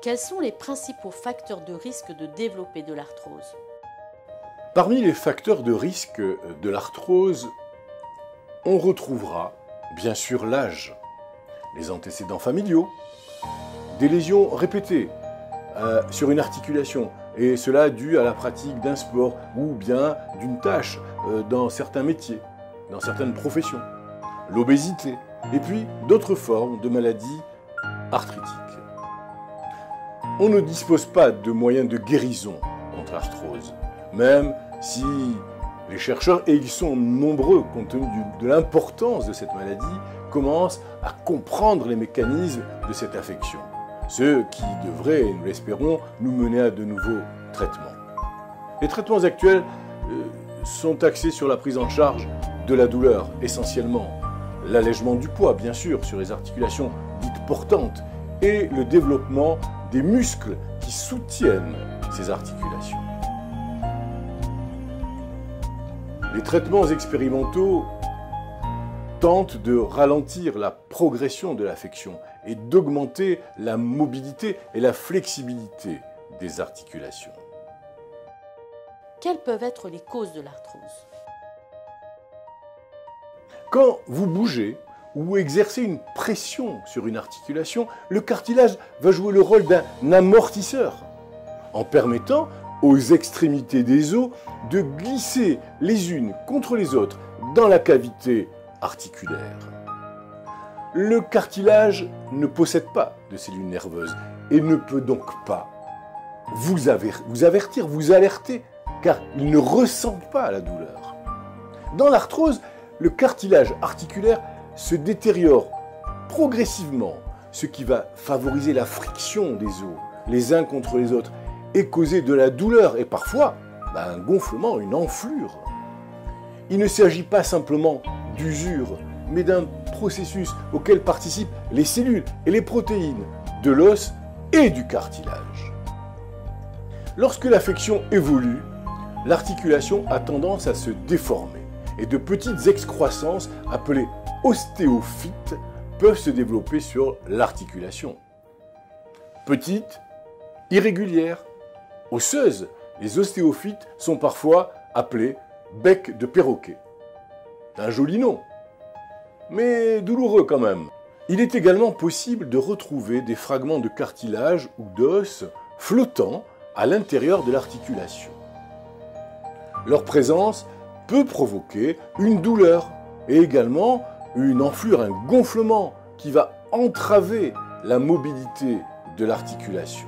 Quels sont les principaux facteurs de risque de développer de l'arthrose? Parmi les facteurs de risque de l'arthrose, on retrouvera bien sûr l'âge, les antécédents familiaux, des lésions répétées sur une articulation, et cela dû à la pratique d'un sport ou bien d'une tâche dans certains métiers, dans certaines professions, l'obésité, et puis d'autres formes de maladies arthritiques. On ne dispose pas de moyens de guérison contre l'arthrose, même si les chercheurs, et ils sont nombreux compte tenu de l'importance de cette maladie, commencent à comprendre les mécanismes de cette affection, ce qui devrait, nous l'espérons, nous mener à de nouveaux traitements. Les traitements actuels sont axés sur la prise en charge de la douleur, essentiellement, l'allègement du poids, bien sûr, sur les articulations dites portantes, et le développement des muscles qui soutiennent ces articulations. Les traitements expérimentaux tentent de ralentir la progression de l'affection et d'augmenter la mobilité et la flexibilité des articulations. Quelles peuvent être les causes de l'arthrose? Quand vous bougez ou exercez une pression sur une articulation, le cartilage va jouer le rôle d'un amortisseur en permettant aux extrémités des os de glisser les unes contre les autres dans la cavité articulaire. Le cartilage ne possède pas de cellules nerveuses et ne peut donc pas vous avertir, vous alerter, car il ne ressent pas la douleur. Dans l'arthrose, le cartilage articulaire se détériore progressivement, ce qui va favoriser la friction des os les uns contre les autres et causer de la douleur et parfois un gonflement, une enflure. Il ne s'agit pas simplement d'usure, mais d'un processus auquel participent les cellules et les protéines de l'os et du cartilage. Lorsque l'affection évolue, l'articulation a tendance à se déformer et de petites excroissances appelées ostéophytes peuvent se développer sur l'articulation. Petites, irrégulières, osseuses, les ostéophytes sont parfois appelés bec de perroquet. Un joli nom, mais douloureux quand même. Il est également possible de retrouver des fragments de cartilage ou d'os flottant à l'intérieur de l'articulation. Leur présence peut provoquer une douleur et également une enflure, un gonflement qui va entraver la mobilité de l'articulation.